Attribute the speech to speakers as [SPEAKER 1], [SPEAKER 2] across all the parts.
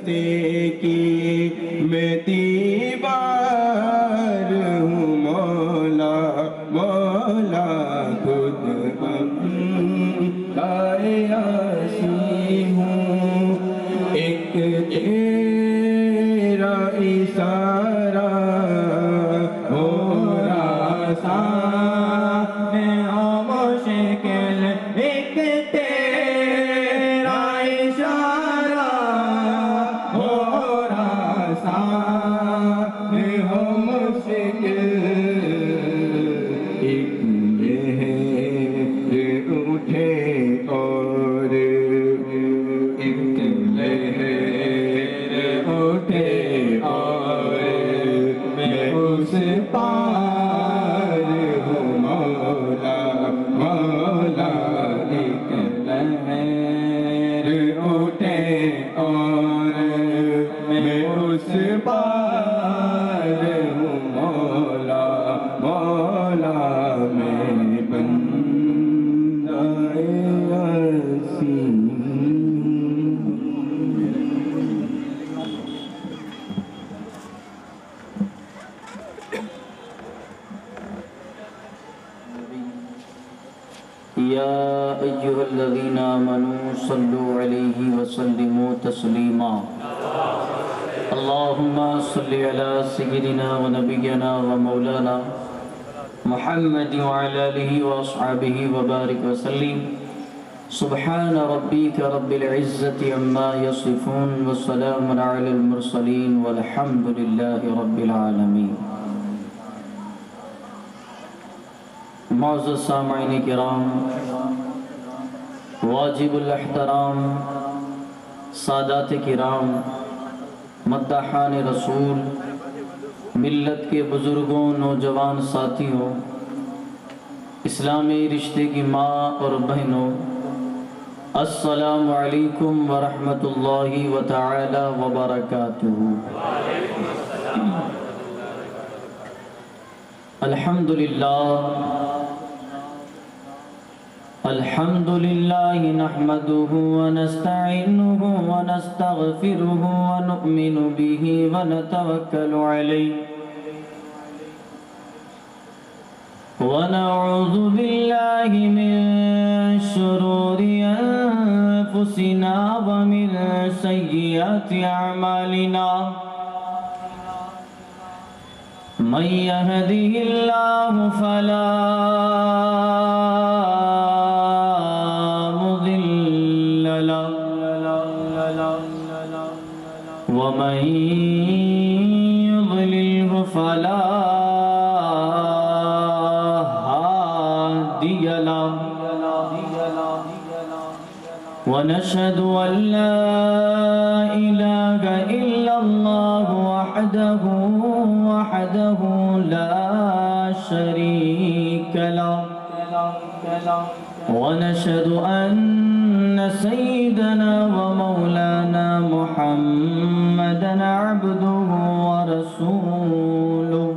[SPEAKER 1] ہستی کی میں دیوار ہوں مولا مولا خود عاصی ہوں ایک تیرا اشارہ ہو رہا میں مشکل ایک تیرا اشارہ ہو رہا میں ہو مشکل ایک لہر اٹھے اور ایک لہر اٹھے اور میں اس پار ہوں مولا مولا ایک لہر اٹھے اور میں اس پار ہوں مولا مولا میں بندہ عاصی
[SPEAKER 2] يا أيها الذين آمنوا صلوا عليه وسلموا تسليما اللهم صل على سيدنا ونبينا ومولانا محمد وعلى آله وأصحابه وبارك وسلم سبحان ربك رب العزة عما يصفون وسلام على المرسلين والحمد لله رب العالمين معزز سامعین کرام واجب الاحترام سادات کرام مداحان رسول ملت کے بزرگوں نوجوان ساتھیوں اسلامی رشتے کی ماں اور بہنوں السلام علیکم ورحمۃ اللہ وتعالی وبرکاتہ الحمد لله نحمده ونستعينه ونستغفره ونؤمن به ونتوكل عليه ونعوذ بالله من شرور أنفسنا ومن سيئات أعمالنا من يهده الله فلا مضل له ومن يضلله فلا هادي له ونشهد أن لا إله إلا الله وحده لا شريك له ونشهد أن سيدنا ومولانا محمدا عبده ورسوله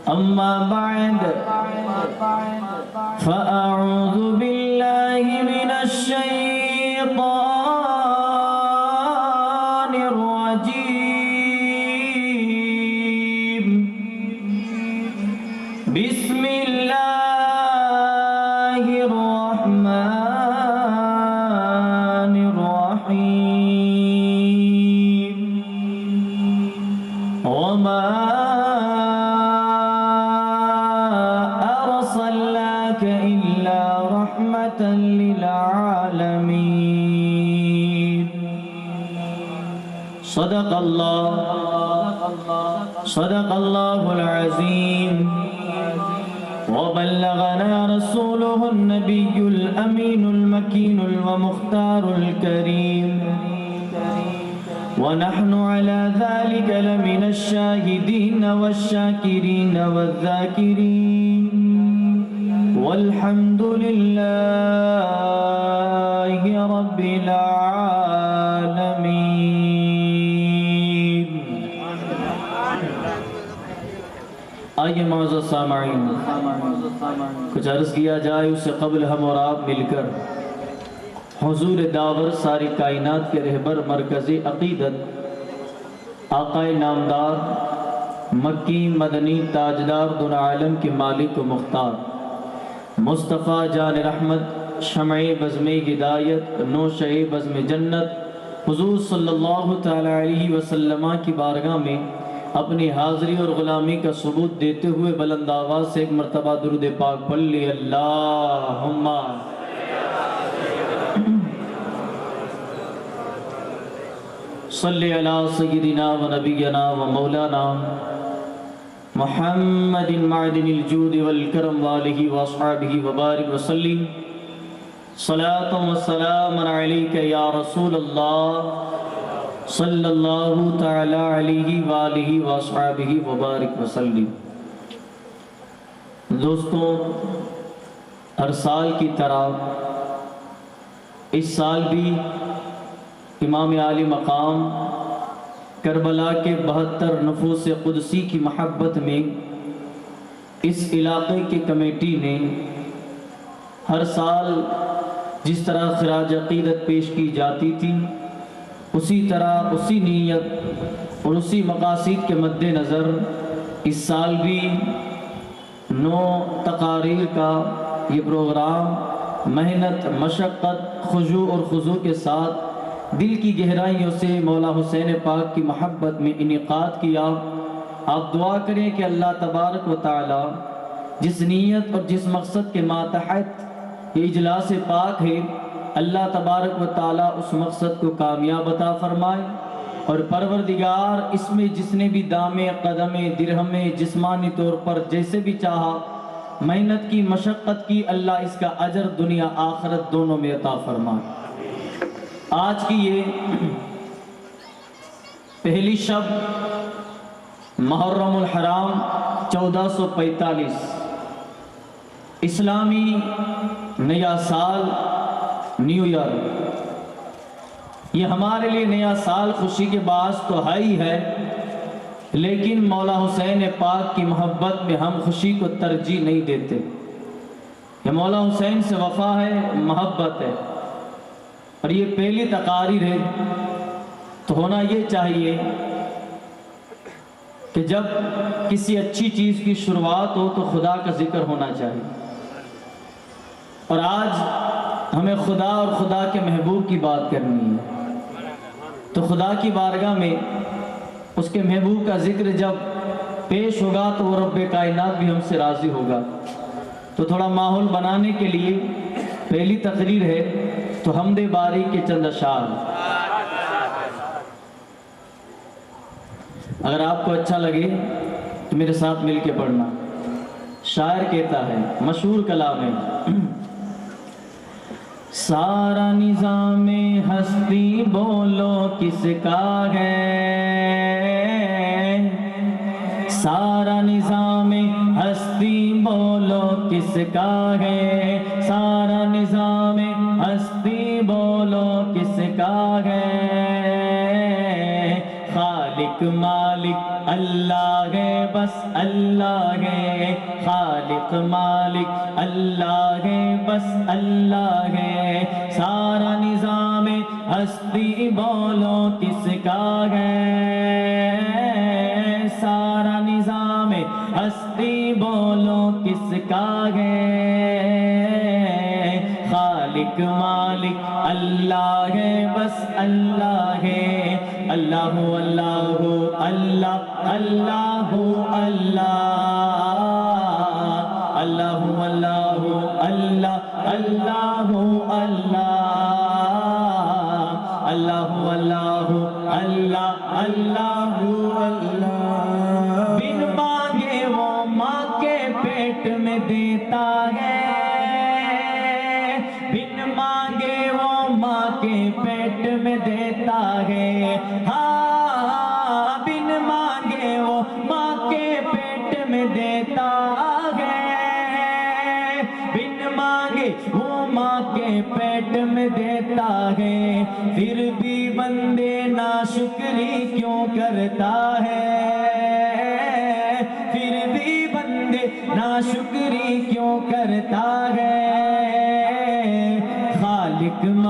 [SPEAKER 2] أما بعد فأعوذ بالله من الشيطان الرجيم بسم الله الرحمن الرحيم وما أرسلناك إلا رحمة للعالمين صدق الله العظيم وبلغنا رسوله النبي الأمين المكين المختار الكريم ونحن على ذلك لمن الشاهدين والشاكرين والذاكرين والحمد لله رب العالمين. آئیے معزز سامعین کچھ عرض کیا جائے اس سے قبل ہم اور آپ مل کر حضور داور ساری کائنات کے رہبر مرکز عقیدت آقا نامدار مکی مدنی تاجدار دون عالم کے مالک و مختار مصطفیٰ جان رحمت شمع بزم ہدایت نوشہ بزم جنت حضور صلی اللہ تعالی علیہ وسلم کی بارگاہ میں اپنی حاضری اور غلامی کا ثبوت دیتے ہوئے بلند آواز سے ایک مرتبہ درود پاک پڑھ لی اللہم صلی علی سیدنا و نبینا و مولانا محمد معدن الجود والکرم والہ واصحابہ وبارک وسلم صلاة و سلام علیک یا رسول اللہ صلی اللہ تعالی علیہ وآلہ واصحابہ وبارک وسلم۔ دوستوں، ہر سال کی طرح اس سال بھی امام عالی مقام کربلا کے 72 نفوس قدسی کی محبت میں اس علاقے کی کمیٹی نے ہر سال جس طرح خراج عقیدت پیش کی جاتی تھی اسی طرح اسی نیت اور اسی مقاصد کے مد نظر اس سال بھی 9 تقاریر کا یہ پروگرام محنت مشقت خضوع اور خضوع کے ساتھ دل کی گہرائیوں سے مولا حسین پاک کی محبت میں انعقاد کیا۔ آپ دعا کریں کہ اللہ تبارک و تعالی جس نیت اور جس مقصد کے ماتحت یہ اجلاس پاک ہے اللہ تبارک و تعالی اس مقصد کو کامیاب عطا فرمائے، اور پروردگار اس میں جس نے بھی دامے قدمے درہمے جسمانی طور پر جیسے بھی چاہا محنت کی مشقت کی اللہ اس کا اجر دنیا آخرت دونوں میں عطا فرمائے۔ آج کی یہ پہلی شب محرم الحرام 1445 اسلامی نیا سال نیو ایئر، یہ ہمارے لیے نیا سال خوشی کے باعث تو ہے ہی ہے، لیکن مولا حسین پاک کی محبت میں ہم خوشی کو ترجیح نہیں دیتے۔ یہ مولا حسین سے وفا ہے، محبت ہے، اور یہ پہلی تقاریر ہے تو ہونا یہ چاہیے کہ جب کسی اچھی چیز کی شروعات ہو تو خدا کا ذکر ہونا چاہیے، اور آج ہمیں خدا اور خدا کے محبوب کی بات کرنی ہے، تو خدا کی بارگاہ میں اس کے محبوب کا ذکر جب پیش ہوگا تو وہ رب کائنات بھی ہم سے راضی ہوگا۔ تو تھوڑا ماحول بنانے کے لیے پہلی تقریر ہے تو حمد باری کے چند اشعار، اگر آپ کو اچھا لگے تو میرے ساتھ مل کے پڑھنا۔ شاعر کہتا ہے، مشہور کلام ہے، سارا نظام ہستی بولو کس کا ہے، سارا نظام ہستی بولو کس کا ہے، سارا نظام ہستی بولو کس کا ہے، خالق مالک اللہ ہے بس اللہ ہے، خالق مالک اللہ ہے بس اللہ ہے، سارا نظام ہستی بولو کس کا ہے، سارا نظام ہستی بولو کس کا ہے، خالق مالک اللہ ہے بس اللہ ہے، اللہ اللہ اللہ اللہ اللہ اللہ اللہ اللہ اللہ اللہ اللہ اللہ اللہ اللہ، بن مانگے وہ ماں کے پیٹ میں دیتا ہے، بن مانگے وہ ماں کے پیٹ میں دیتا ہے، ہاں بن مانگے وہ ماں کے پیٹ میں دیتا ہے، بن مانگے وہ ماں کے پیٹ میں دیتا ہے، پھر بھی بندے ناشکری کیوں کرتا ہے، پھر بھی بندے ناشکری کیوں کرتا ہے، خالق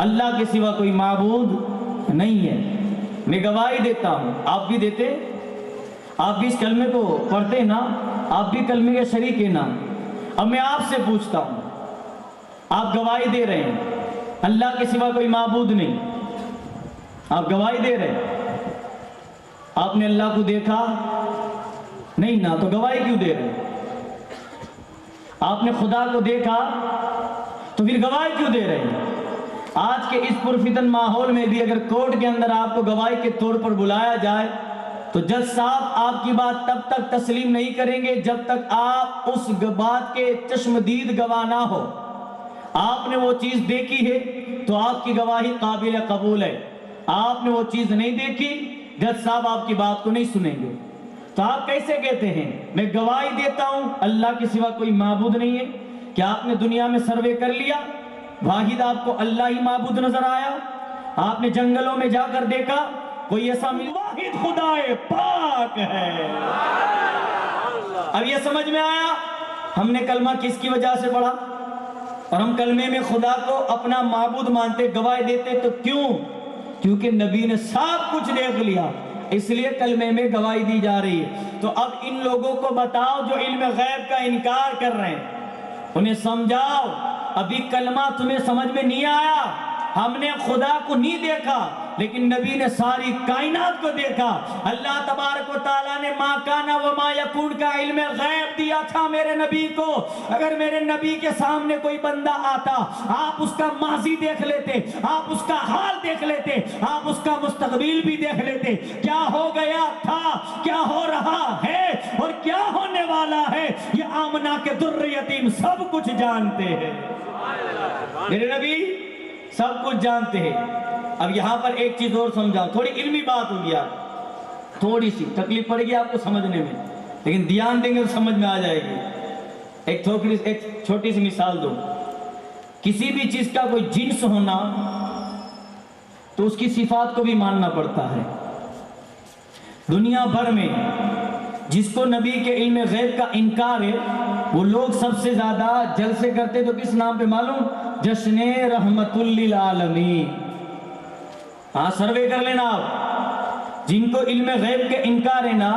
[SPEAKER 2] اللہ کے سوا کوئی معبود نہیں ہے۔ میں گواہی دیتا ہوں، آپ بھی دیتے، آپ بھی اس کلمے کو پڑھتے نا، آپ بھی کلمے کے شریک ہیں نا۔ اب میں آپ سے پوچھتا ہوں، آپ گواہی دے رہے ہیں اللہ کے سوا کوئی معبود نہیں، آپ گواہی دے رہے ہیں، آپ نے اللہ کو دیکھا نہیں نا، تو گواہی کیوں دے رہے ہیں؟ آپ نے خدا کو دیکھا تو پھر گواہی کیوں دے رہے ہیں؟ آج کے اس پرفتن ماحول میں بھی اگر کورٹ کے اندر آپ کو گواہی کے طور پر بلایا جائے تو جج صاحب آپ کی بات تب تک تسلیم نہیں کریں گے جب تک آپ اس بات کے چشمدید گواہ نہ ہو۔ آپ نے وہ چیز دیکھی ہے تو آپ کی گواہی قابل قبول ہے، آپ نے وہ چیز نہیں دیکھی، جج صاحب آپ کی بات کو نہیں سنیں گے۔ تو آپ کیسے کہتے ہیں میں گواہی دیتا ہوں اللہ کے سوا کوئی معبود نہیں ہے؟ کیا آپ نے دنیا میں سروے کر لیا، واحد آپ کو اللہ ہی معبود نظر آیا؟ آپ نے جنگلوں میں جا کر دیکھا کوئی ایسا واحد خدا پاک ہے؟ اب یہ سمجھ میں آیا ہم نے کلمہ کس کی وجہ سے پڑھا، اور ہم کلمے میں خدا کو اپنا معبود مانتے، گواہی دیتے تو کیوں؟ کیونکہ نبی نے سب کچھ دیکھ لیا، اس لیے کلمے میں گواہی دی جا رہی ہے۔ تو اب ان لوگوں کو بتاؤ جو علم غیب کا انکار کر رہے ہیں، انہیں سمجھاؤ ابھی کلمہ تمہیں سمجھ میں نہیں آیا، ہم نے خدا کو نہیں دیکھا لیکن نبی نے ساری کائنات کو دیکھا۔ اللہ تبارک و تعالیٰ نے ما کانا و ما یکون کا علم غیب دیا تھا میرے نبی کو۔ اگر میرے نبی کے سامنے کوئی بندہ آتا، آپ اس کا ماضی دیکھ لیتے، آپ اس کا حال دیکھ لیتے، آپ اس کا مستقبل بھی دیکھ لیتے، کیا ہو گیا تھا، کیا ہو رہا ہے اور کیا ہونے والا ہے، یہ آمنہ کے در یتیم سب کچھ جانتے ہیں۔ میرے نبی سب کچھ جانتے ہیں۔ اب یہاں پر ایک چیز اور سمجھاؤں، تھوڑی علمی بات ہو گیا، تھوڑی سی تکلیف پڑے گی آپ کو سمجھنے میں، لیکن دھیان دیں گے تو سمجھ میں آ جائے گی۔ ایک چھوٹی سی مثال دو، کسی بھی چیز کا کوئی جنس ہونا تو اس کی صفات کو بھی ماننا پڑتا ہے۔ دنیا بھر میں جس کو نبی کے علم غیب کا انکار ہے وہ لوگ سب سے زیادہ جلسے کرتے تو کس نام پہ معلوم؟ جشن رحمت للعالمین۔ ہاں سروے کر لینا آپ، جن کو علم غیب کے انکار ہے نا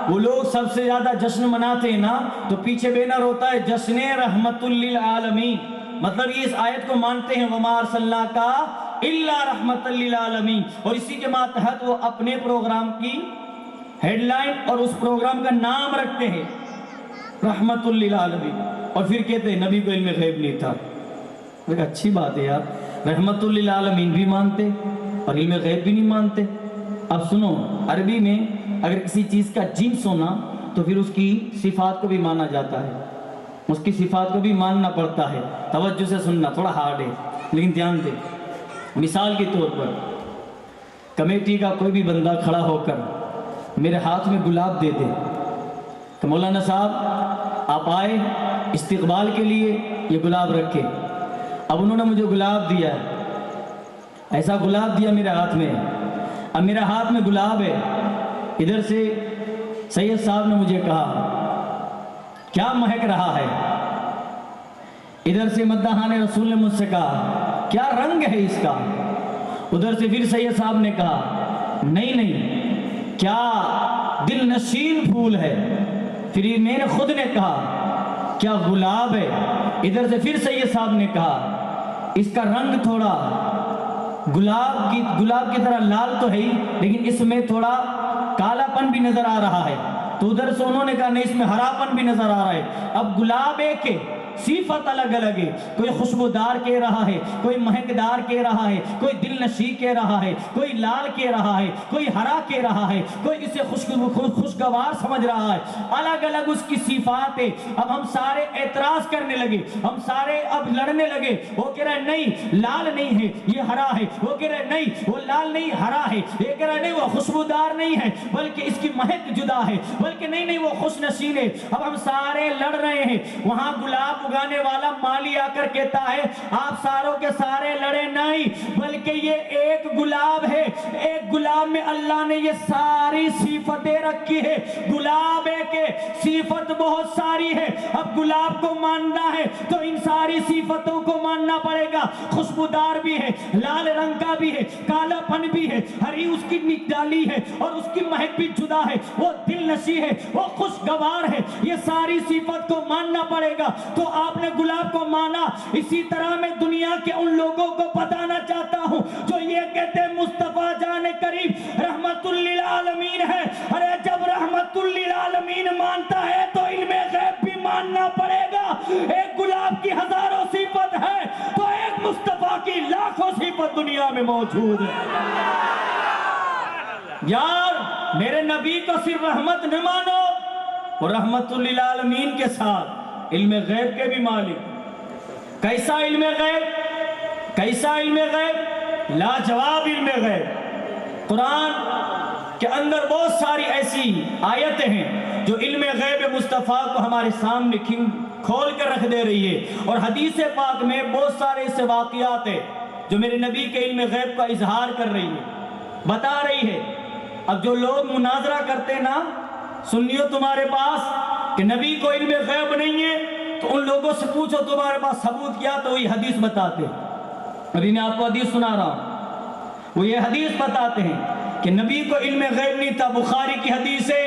[SPEAKER 2] وہ لوگ سب سے زیادہ جشن مناتے ہیں نا، تو پیچھے بینر ہوتا ہے جشن رحمت للعالمین، مطلب یہ اس آیت کو مانتے ہیں وما ارسلناک الا رحمت للعالمین، اور اسی کے ماتحت وہ اپنے پروگرام کی ہیڈ لائن اور اس پروگرام کا نام رکھتے ہیں رحمت للعالمین، اور پھر کہتے ہیں نبی کو علم غیب نہیں تھا۔ ایک اچھی بات ہے یار، رحمت للعالمین بھی مانتے اور علم غیب بھی نہیں مانتے۔ اب سنو، عربی میں اگر کسی چیز کا جنس ہونا تو پھر اس کی صفات کو بھی مانا جاتا ہے، اس کی صفات کو بھی ماننا پڑتا ہے۔ توجہ سے سننا، تھوڑا ہارڈ ہے لیکن دھیان دے۔ مثال کے طور پر کمیٹی کا کوئی بھی بندہ کھڑا ہو کر میرے ہاتھ میں گلاب دے دے کہ مولانا صاحب آپ آئے استقبال کے لیے، یہ گلاب رکھے۔ اب انہوں نے مجھے گلاب دیا ہے، ایسا گلاب دیا میرے ہاتھ میں، اب میرے ہاتھ میں گلاب ہے، ادھر سے سید صاحب نے مجھے کہا کیا مہک رہا ہے، ادھر سے مداحان رسول نے مجھ سے کہا کیا رنگ ہے اس کا، ادھر سے پھر سید صاحب نے کہا نہیں کیا دل نشین پھول ہے، پھر میں نے خود نے کہا کیا گلاب ہے، ادھر سے پھر سید صاحب نے کہا اس کا رنگ تھوڑا گلاب کی طرح لال تو ہے ہی لیکن اس میں تھوڑا کالا پن بھی نظر آ رہا ہے، تو ادھر سے انہوں نے کہا نہیں اس میں ہرا پن بھی نظر آ رہا ہے۔ اب گلاب ایک ہے، صفت الگ الگ ہے، کوئی خوشبودار کہہ رہا ہے، کوئی مہکدار کہہ رہا ہے، کوئی دل نشیں کہہ رہا ہے، کوئی لال کہہ رہا ہے، کوئی ہرا کہہ رہا ہے، کوئی اسے خوشگوار سمجھ رہا ہے، الگ الگ اس کی صفات ہے۔ اب ہم سارے اعتراض کرنے لگے، ہم سارے اب لڑنے لگے، وہ کہہ رہا ہے نہیں لال نہیں ہے یہ ہرا ہے، وہ کہہ رہا ہے نہیں وہ لال نہیں ہرا ہے، یہ کہہ رہا ہے نہیں وہ خوشبودار نہیں ہے بلکہ اس کی مہک جدا ہے، بلکہ نہیں وہ خوش نشین ہے۔ اب ہم سارے لڑ رہے ہیں، وہاں گلاب اگانے والا مالی آ کر کہتا ہے آپ ساروں کے سارے لڑے نہیں بلکہ یہ ایک گلاب ہے، ایک گلاب میں اللہ نے یہ ساری صفتیں رکھی ہے. گلاب ہے کہ صفت بہت ساری ہے. اب گلاب کو ماننا ہے تو ان ساری صفتوں کو ماننا پڑے گا. خوشبودار بھی ہے, لال رنگ کا بھی ہے, کالا پن بھی ہے, ہری اس کی نگڈالی ہے اور اس کی مہک بھی جدا ہے, وہ دل نشی ہے, وہ خوشگوار ہے. یہ ساری صفت کو ماننا پڑے گا. تو آپ نے گلاب کو مانا. اسی طرح میں دنیا کے ان لوگوں کو بتانا چاہتا ہوں جو یہ کہتے ہیں مصطفیٰ جان کریم رحمت للعالمین ہے. ارے جب رحمت للعالمین مانتا ہے تو علم غیب بھی ماننا پڑے گا. ایک گلاب کی ہزاروں صفت ہے تو ایک مصطفیٰ کی لاکھوں صفت دنیا میں موجود ہے. یار میرے نبی کو صرف رحمت نہ مانو, اور رحمت للعالمین کے ساتھ علم غیب کے بھی مالک. کیسا علم غیب, کیسا علم غیب, لاجواب علم غیب. قرآن کے اندر بہت ساری ایسی آیتیں ہیں جو علم غیب مصطفیٰ کو ہمارے سامنے کھول کر رکھ دے رہی ہے. اور حدیث پاک میں بہت سارے ایسے واقعات ہیں جو میرے نبی کے علم غیب کا اظہار کر رہی ہے, بتا رہی ہے. اب جو لوگ مناظرہ کرتے نا, سنیو تمہارے پاس کہ نبی کو علم غیب نہیں ہے, تو ان لوگوں سے پوچھو تمہارے پاس ثبوت کیا, تو وہی حدیث بتاتے. ابھی میں آپ کو حدیث سنا رہا ہوں. وہ یہ حدیث بتاتے ہیں کہ نبی کو علم غیب نہیں تھا. بخاری کی حدیث ہے.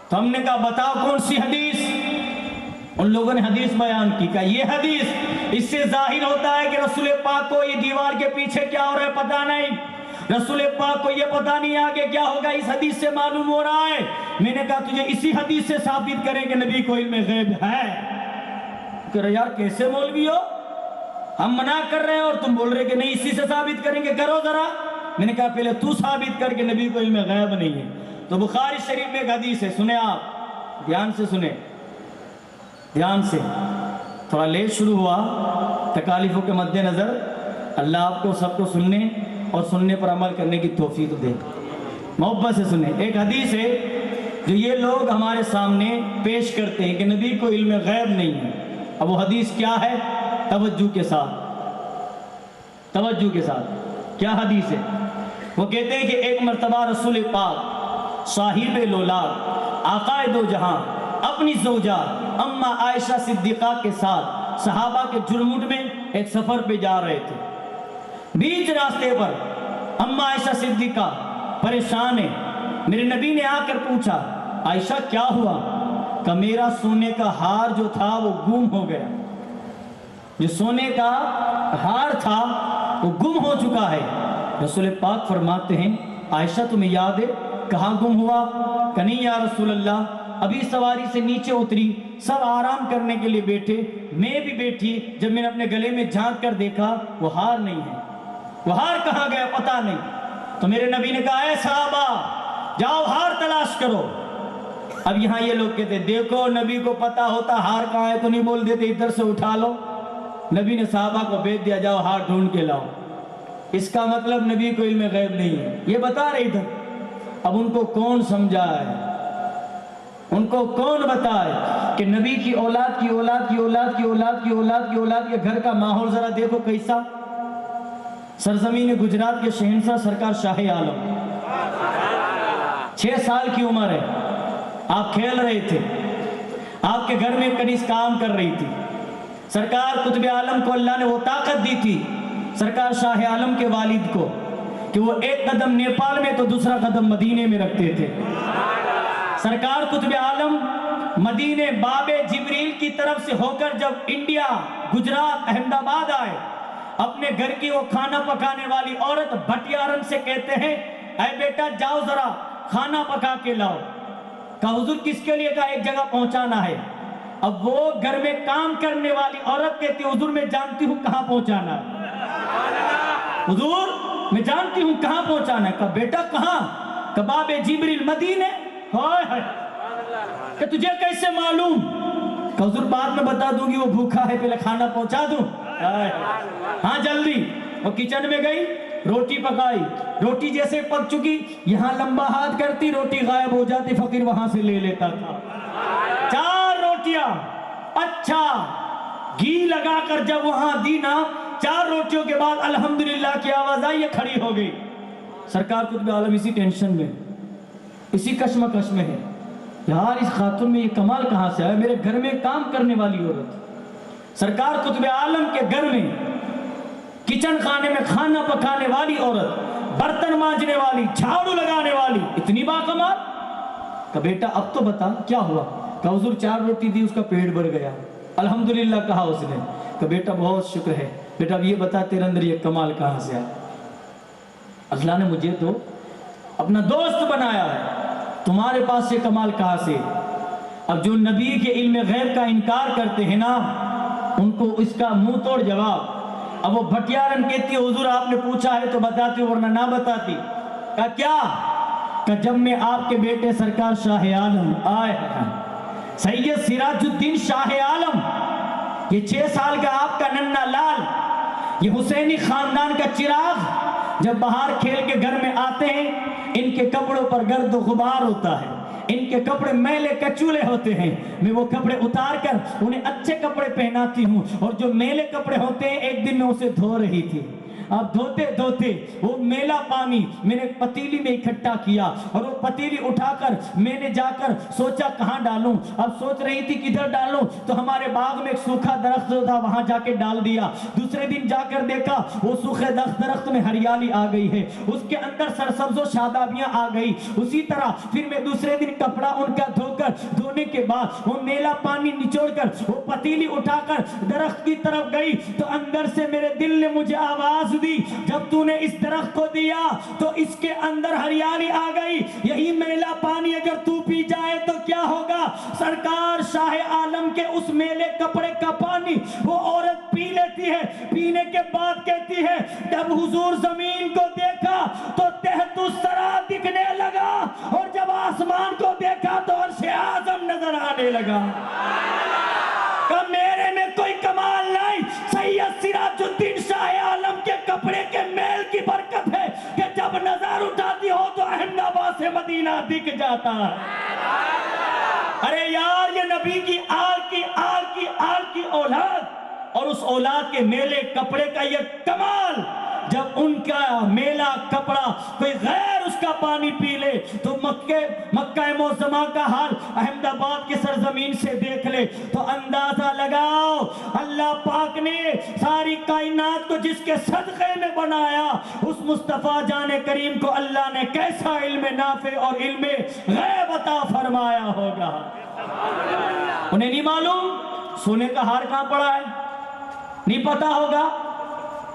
[SPEAKER 2] تو ہم نے کہا بتاؤ کون سی حدیث. ان لوگوں نے حدیث بیان کی. کہا یہ حدیث, اس سے ظاہر ہوتا ہے کہ رسول پاک کو یہ دیوار کے پیچھے کیا ہو رہا ہے پتہ نہیں, رسول پاک کو یہ پتہ نہیں آگے کیا ہوگا. اس حدیث سے معلوم ہو رہا ہے. میں نے کہا تجھے اسی حدیث سے ثابت کریں کہ نبی کو علم غیب ہے. کہہ رہے یار کیسے مولوی ہو, ہم منع کر رہے ہیں اور تم بول رہے کہ نہیں اسی سے ثابت کریں گے, کرو ذرا. میں نے کہا پہلے تو ثابت کر کے نبی کو علم غیب نہیں ہے. تو بخاری شریف میں ایک حدیث ہے, سنیں آپ دھیان سے سنیں, دھیان سے. تھوڑا لیٹ شروع ہوا, تکالیفوں کے مد نظر اللہ آپ کو سب کو سننے اور سننے پر عمل کرنے کی توفیق دے. محبت سے سنیں. ایک حدیث ہے جو یہ لوگ ہمارے سامنے پیش کرتے ہیں کہ نبی کو علم غیب نہیں ہے. اب وہ حدیث کیا ہے, توجہ کے ساتھ, توجہ کے ساتھ. کیا حدیث ہے؟ وہ کہتے ہیں کہ ایک مرتبہ رسول پاک صاحب لولاد آقا دو جہاں اپنی زوجہ اما عائشہ صدیقہ کے ساتھ صحابہ کے جرمٹ میں ایک سفر پہ جا رہے تھے. بیچ راستے پر اما عائشہ صدیقہ پریشان ہے. میرے نبی نے آ کر پوچھا عائشہ کیا ہوا؟ کہ میرا سونے کا ہار جو تھا وہ گم ہو گیا. جو سونے کا ہار تھا وہ گم ہو چکا ہے. رسول پاک فرماتے ہیں عائشہ تمہیں یاد ہے کہاں گم ہوا؟ کہ نہیں یا رسول اللہ, ابھی سواری سے نیچے اتری, سب آرام کرنے کے لیے بیٹھے, میں بھی بیٹھی, جب میں نے اپنے گلے میں جھانک کر دیکھا وہ ہار نہیں ہے. وہ ہار کہاں گیا پتہ نہیں. تو میرے نبی نے کہا اے صحابہ جاؤ ہار تلاش کرو. اب یہاں یہ لوگ کہتے دیکھو نبی کو پتہ ہوتا ہار کہاں ہے تو نہیں بول دیتے ادھر سے اٹھا لو. نبی نے صحابہ کو بھیج دیا جاؤ ہار ڈھونڈ کے لاؤ. اس کا مطلب نبی کو علم غیب نہیں ہے, یہ بتا رہے تھے. اب ان کو کون سمجھائے, ان کو کون بتائے کہ نبی کی اولاد کی اولاد کی اولاد کی اولاد کی اولاد کی اولاد کے گھر کا ماحول ذرا دیکھو کیسا. سرزمین گجرات کے شہنشاہ سرکار شاہ عالم, 6 سال کی عمر ہے, آپ کھیل رہے تھے, آپ کے گھر میں کنیز کام کر رہی تھی. سرکار قطب عالم کو اللہ نے وہ طاقت دی تھی سرکار شاہ عالم کے والد کو کہ وہ ایک قدم نیپال میں تو دوسرا قدم مدینے میں رکھتے تھے. سرکار قطب عالم مدینے باب جبریل کی طرف سے ہو کر جب انڈیا گجرات احمد آباد آئے, اپنے گھر کی وہ کھانا پکانے والی عورت بھٹیارن سے کہتے ہیں اے بیٹا جاؤ ذرا کھانا پکا کے لاؤ. کہا حضور کس کے لیے؟ کہا ایک جگہ پہنچانا ہے. اب وہ گھر میں کام کرنے والی عورت کہتی حضور میں جانتی ہوں کہاں پہنچانا ہے. حضور میں جانتی ہوں کہاں پہنچانا ہے. کہا بیٹا کہاں؟ کہا باب جبریل مدینے. ہائے ہائے, کہ تجھے کیسے معلوم؟ کہ حضور بعد میں بتا دوں گی, وہ بھوکا ہے پہلے کھانا پہنچا دوں. ہاں جلدی. وہ کچن میں گئی, روٹی پکائی, روٹی جیسے پک چکی یہاں لمبا ہاتھ کرتی روٹی غائب ہو جاتی, فقیر وہاں سے لے لیتا تھا. 4 روٹیاں, اچھا گھی لگا کر جب وہاں دی نا, 4 روٹیوں کے بعد الحمدللہ کی آواز آئی, یہ کھڑی ہو گئی. سرکار قطب عالم اسی ٹینشن میں، اسی کشمکش میں ہے، یار اس خاتون میں یہ کمال کہاں سے آیا؟ میرے گھر میں کام کرنے والی عورت، سرکار قطب عالم کے گھر میں کچن خانے میں کھانا پکانے والی عورت، برتن مانجنے والی، جھاڑو لگانے والی، اتنی باکمال۔ کہ بیٹا اب تو بتا کیا ہوا؟ کہ حضور 4 روٹی دی، اس کا پیٹ بھر گیا، الحمدللہ کہا اس نے۔ کہ بیٹا بہت شکر ہے، بیٹا اب یہ بتا تیرے اندر یہ کمال کہاں سے آیا؟ اللہ نے مجھے تو اپنا دوست بنایا ہے، تمہارے پاس یہ کمال کہاں سے؟ اب جو نبی کے علم غیب کا انکار کرتے ہیں نا، ان کو اس کا منہ توڑ جواب۔ اب وہ بھٹیارن کہتی ہے حضور آپ نے پوچھا ہے تو بتاتی ورنہ نہ بتاتی۔ کہا کیا؟ کہ جب میں آپ کے بیٹے سرکار شاہ عالم آئے ہیں، سید سراج الدین شاہ عالم، یہ 6 سال کا آپ کا ننھا لال، یہ حسینی خاندان کا چراغ، جب باہر کھیل کے گھر میں آتے ہیں ان کے کپڑوں پر گرد و غبار ہوتا ہے، ان کے کپڑے میلے کچولے ہوتے ہیں، میں وہ کپڑے اتار کر انہیں اچھے کپڑے پہناتی ہوں، اور جو میلے کپڑے ہوتے ہیں ایک دن میں اسے دھو رہی تھی۔ اب دھوتے دھوتے وہ میلا پانی میں نے پتیلی میں اکٹھا کیا، اور وہ پتیلی اٹھا کر میں نے جا کر سوچا کہاں ڈالوں۔ اب سوچ رہی تھی کدھر ڈالوں، تو ہمارے باغ میں ایک سوکھا درخت تھا، وہاں جا کے ڈال دیا۔ دوسرے دن جا کر دیکھا وہ سوکھے درخت میں ہریالی آ گئی ہے، اس کے اندر سرسبز و شادابیاں آ گئی۔ اسی طرح پھر میں دوسرے دن کپڑا ان کا دھونے کے بعد وہ میلا پانی نچوڑ کر وہ پتیلی اٹھا کر درخت کی طرف گئی، تو اندر سے میرے دل نے مجھے آواز دی، جب تو نے اس درخت کو دیا تو اس کے اندر ہریالی آ گئی، یہی میلا پانی اگر تو پی جائے تو کیا ہوگا؟ سرکار شاہ عالم کے اس میلے کپڑے کا پانی وہ عورت پی لیتی ہے، پینے کے بعد کہتی ہے جب حضور زمین کو دیکھا تو تحت الثری دکھنے لگا، اور جب آسمان کو دیکھا تو عرش اعظم نظر آنے لگا۔ کہ میرے میں کوئی کمال نہیں، سید سراج الدین شاہ عالم کے کپڑے کے میل کی برکت ہے کہ جب نظر اٹھاتی ہو تو احمد آباد سے مدینہ دکھ جاتا ہے۔ ارے یار یہ نبی کی آل کی اولاد، اور اس اولاد کے میلے کپڑے کا یہ کمال، جب ان کا میلا کپڑا کوئی غیر اس کا پانی پی لے تو مکہ معظمہ کا حال احمد آباد کی سرزمین سے دیکھ لے تو اندازہ لگاؤ اللہ پاک نے ساری کائنات کو جس کے صدقے میں بنایا، اس مصطفیٰ جان کریم کو اللہ نے کیسا علم نافع اور علم غیب عطا فرمایا ہوگا۔ انہیں نہیں معلوم سونے کا ہار کہاں پڑا ہے؟ نہیں پتا ہوگا؟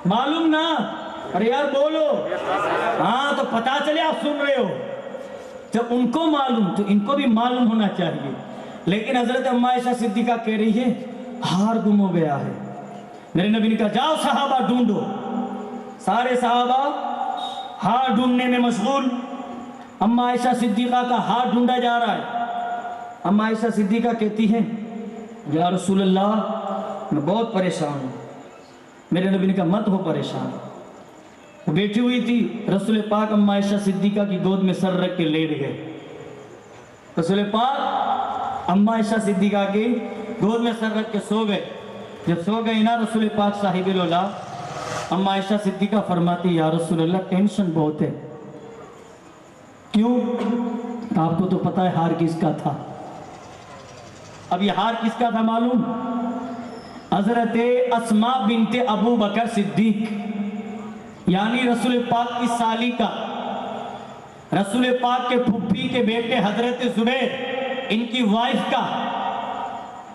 [SPEAKER 2] معلوم نہ؟ ارے یار بولو، ہاں تو پتا چلے آپ سن رہے ہو۔ جب ان کو معلوم تو ان کو بھی معلوم ہونا چاہیے۔ لیکن حضرت اما عائشہ صدیقہ کہہ رہی ہے ہار گم ہو گیا ہے۔ میرے نبی نے کہا جاؤ صحابہ ڈھونڈو۔ سارے صحابہ ہار ڈھونڈنے میں مشغول، اما عائشہ صدیقہ کا ہار ڈھونڈا جا رہا ہے۔ اما عائشہ صدیقہ کہتی ہے یا رسول اللہ میں بہت پریشان ہوں۔ میرے نبی نے کہا مت ہو پریشان۔ وہ بیٹھی ہوئی تھی، رسول پاک اما عائشہ صدیقہ کی گود میں سر رکھ کے لیٹ گئے۔ رسول پاک اما عائشہ صدیقہ کی گود میں سر رکھ کے سو گئے۔ جب سو گئے نا رسول پاک صاحب العلا، اما عائشہ صدیقہ فرماتی یا رسول اللہ ٹینشن بہت ہے۔ کیوں؟ آپ کو تو پتہ ہے ہار کس کا تھا۔ اب یہ ہار کس کا تھا معلوم؟ حضرت اسماء بنت ابو بکر صدیق، یعنی رسول پاک کی سالی کا، رسول پاک کے پھپھی کے بیٹے حضرت زبیر ان کی وائف کا۔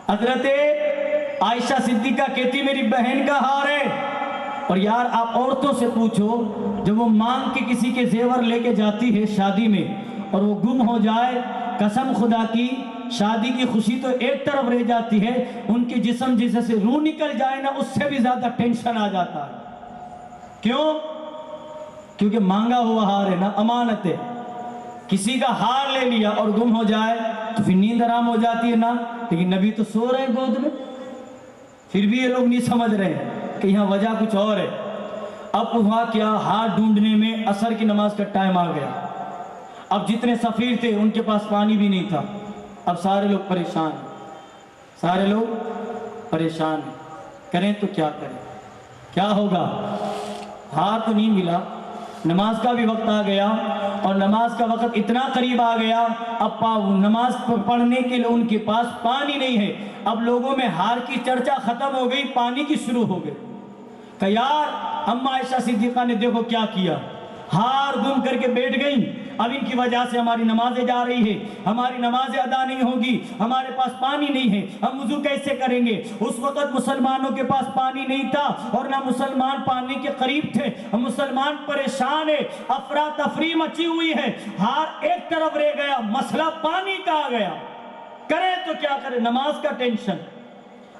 [SPEAKER 2] حضرت عائشہ صدیقہ کہتی میری بہن کا ہار ہے۔ اور یار آپ عورتوں سے پوچھو، جب وہ مانگ کے کسی کے زیور لے کے جاتی ہے شادی میں اور وہ گم ہو جائے، قسم خدا کی شادی کی خوشی تو ایک طرف رہ جاتی ہے، ان کے جسم جیسے سے روح نکل جائے نا اس سے بھی زیادہ ٹینشن آ جاتا ہے۔ کیوں؟ کیونکہ مانگا ہوا ہار ہے نا، امانت ہے۔ کسی کا ہار لے لیا اور گم ہو جائے تو پھر نیند حرام ہو جاتی ہے نا۔ لیکن نبی تو سو رہے ہیں گود میں، پھر بھی یہ لوگ نہیں سمجھ رہے ہیں کہ یہاں وجہ کچھ اور ہے۔ اب وہاں کیا ہار ڈھونڈنے میں عصر کی نماز کا ٹائم آ گیا۔ اب جتنے سفیر تھے ان کے پاس پانی بھی نہیں تھا۔ اب سارے لوگ پریشان ہیں، سارے لوگ پریشان ہیں، کریں تو کیا کریں؟ کیا ہوگا؟ ہار تو نہیں ملا، نماز کا بھی وقت آ گیا اور نماز کا وقت اتنا قریب آ گیا، اب نماز پڑھنے کے لیے ان کے پاس پانی نہیں ہے۔ اب لوگوں میں ہار کی چرچا ختم ہو گئی، پانی کی شروع ہو گئی کہ یار اماں عائشہ صدیقہ نے دیکھو کیا کیا، ہار گم کر کے بیٹھ گئیں، اب ان کی وجہ سے ہماری نمازیں جا رہی ہے، ہماری نمازیں ادا نہیں ہوگی، ہمارے پاس پانی نہیں ہے، ہم وضو کیسے کریں گے؟ اس وقت مسلمانوں کے پاس پانی نہیں تھا اور نہ مسلمان پانی کے قریب تھے، مسلمان پریشان ہے، افراتفری مچی ہوئی ہے، ہار ایک طرف رہ گیا، مسئلہ پانی کا آ گیا، کریں تو کیا کریں؟ نماز کا ٹینشن۔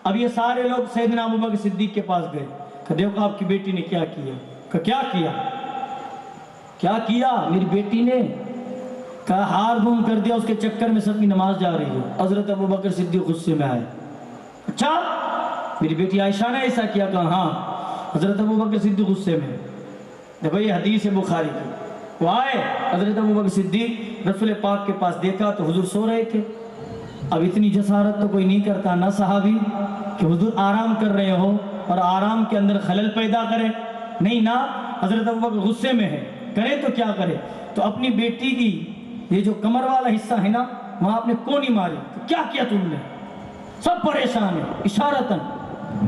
[SPEAKER 2] اب یہ سارے لوگ سیدنا ابوبکر صدیق کے پاس گئے کہ دیکھو آپ کی بیٹی نے کیا کیا، کہ کیا کیا؟ کیا کیا؟ میری بیٹی نے کہا ہار گم کر دیا، اس کے چکر میں سب کی نماز جا رہی ہے۔ حضرت ابوبکر صدیق غصے میں آئے، اچھا میری بیٹی عائشہ نے ایسا کیا؟ کہا ہاں۔ حضرت ابوبکر صدیق غصے میں، دیکھو یہ حدیث ہے بخاری کی، وہ آئے حضرت ابوبکر صدیق رسول پاک کے پاس، دیکھا تو حضور سو رہے تھے۔ اب اتنی جسارت تو کوئی نہیں کرتا نہ صحابی کہ حضور آرام کر رہے ہو اور آرام کے اندر خلل پیدا کرے، نہیں نا، حضرت ابوبکر غصے میں ہے، کرے تو کیا کرے؟ تو اپنی بیٹی کی یہ جو کمر والا حصہ ہے نا وہاں آپ نے کونی ماری، کیا کیا تم نے؟ سب پریشان ہیں اشارتاً۔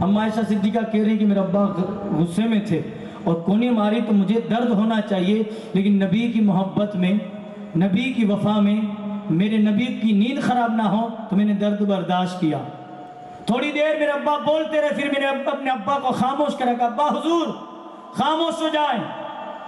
[SPEAKER 2] اماں عائشہ صدیقہ کہہ رہی کہ میرے ابا غصے میں تھے اور کونی ماری تو مجھے درد ہونا چاہیے، لیکن نبی کی محبت میں، نبی کی وفا میں، میرے نبی کی نیند خراب نہ ہو تو میں نے درد برداشت کیا۔ تھوڑی دیر میرے ابا بولتے رہے، پھر میں نے اپنے ابا کو خاموش کرا، کہا ابا حضور خاموش ہو جائیں۔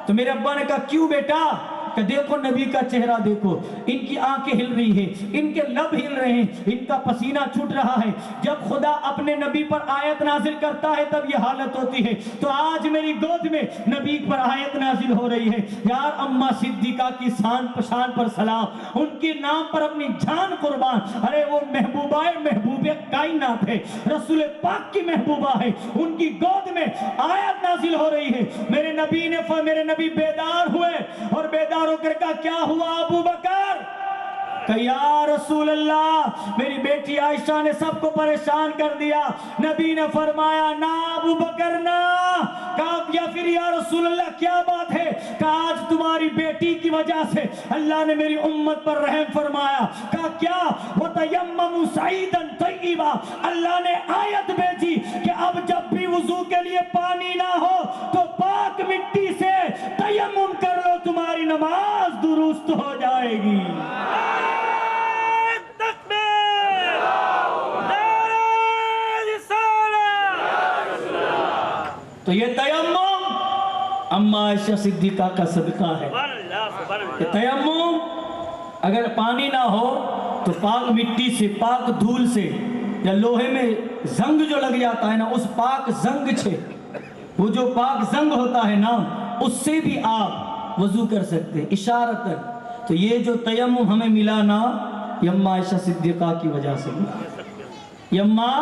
[SPEAKER 2] تو میرے ابا نے کہا کیوں بیٹا؟ کہ دیکھو نبی کا چہرہ دیکھو، ان کی آنکھیں ہل رہی ہیں، ان کے لب ہل رہے ہیں، ان کا پسینہ چھوٹ رہا ہے، جب خدا اپنے نبی پر آیت نازل کرتا ہے تب یہ حالت ہوتی ہے، تو آج میری گود میں نبی پر آیت نازل ہو رہی ہے۔ یار اماں صدیقہ کی شان پر سلام، ان کے نام پر اپنی جان قربان، ارے وہ محبوبہ محبوب کائنات ہے، رسول پاک کی محبوبہ ہے، ان کی گود میں آیت نازل ہو رہی ہے۔ میرے نبی بیدار ہوئے اور بیدار ہو کر کہا کیا ہوا ابو بکر؟ کہ یا رسول اللہ میری بیٹی عائشہ نے سب کو پریشان کر دیا۔ نبی نے فرمایا نا ابو بکر نا، کہا یا پھر یا رسول اللہ کیا بات ہے؟ کہا آج تمہاری بیٹی کی وجہ سے اللہ نے میری امت پر رحم فرمایا۔ کہا کیا؟ وَتَيَمَّمُوا صَعِيدًا طَيِّبًا، اللہ نے آیت بھیجی کہ اب جب بھی وضو کے لیے پانی نہ ہو تو پاک مٹی سے تیمم کر لو، تمہاری نماز درست ہو جائے گی۔ تو یہ تیمم اماں عائشہ صدیقہ کا صدقہ ہے۔ یہ تیمم اگر پانی نہ ہو تو پاک مٹی سے، پاک دھول سے، یا لوہے میں زنگ جو لگ جاتا ہے نا، اس پاک زنگ سے، وہ جو پاک زنگ ہوتا ہے نا، اس سے بھی آپ وضو کر سکتے ہیں اشارتاً۔ تو یہ جو تیمم ہمیں ملا نا، یہ اماں عائشہ صدیقہ کی وجہ سے ملا، یہ اماں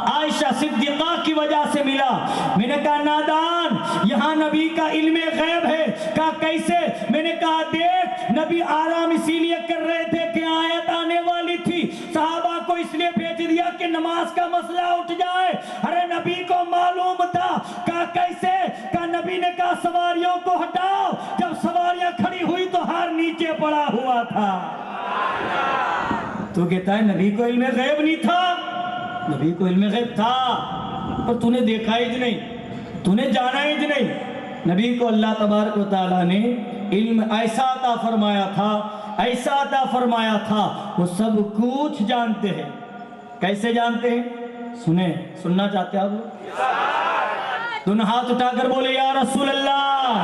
[SPEAKER 2] عائشہ صدیقہ کی وجہ سے ملا۔ میں نے کہا نادان، یہاں نبی کا علم غیب ہے۔ کہا کیسے؟ میں نے کہا دیکھ، نبی آرام اسی لیے کر رہے تھے کہ آیت آنے والی تھی، صحابہ کو اس لیے بھیج دیا کہ نماز کا مسئلہ اٹھ جائے۔ ارے نبی کو معلوم تھا۔ کہا کیسے؟ کہا نبی نے کہا سواریوں کو ہٹاؤ، جب سواریاں کھڑی ہوئی تو ہار نیچے پڑا ہوا تھا۔ تو کہتا ہے نبی کو علم غیب نہیں تھا؟ نبی کو علم غیب تھا، اور تو نے دیکھا ہی نہیں، تو نے جانا ہی نہیں۔ نبی کو اللہ تبارک و تعالیٰ نے علم ایسا عطا فرمایا تھا، ایسا عطا فرمایا تھا، وہ سب کچھ جانتے ہیں۔ کیسے جانتے ہیں؟ سنیں، سننا چاہتے ہیں آپ لوگ؟ دونوں ہاتھ اٹھا کر بولے یا رسول اللہ۔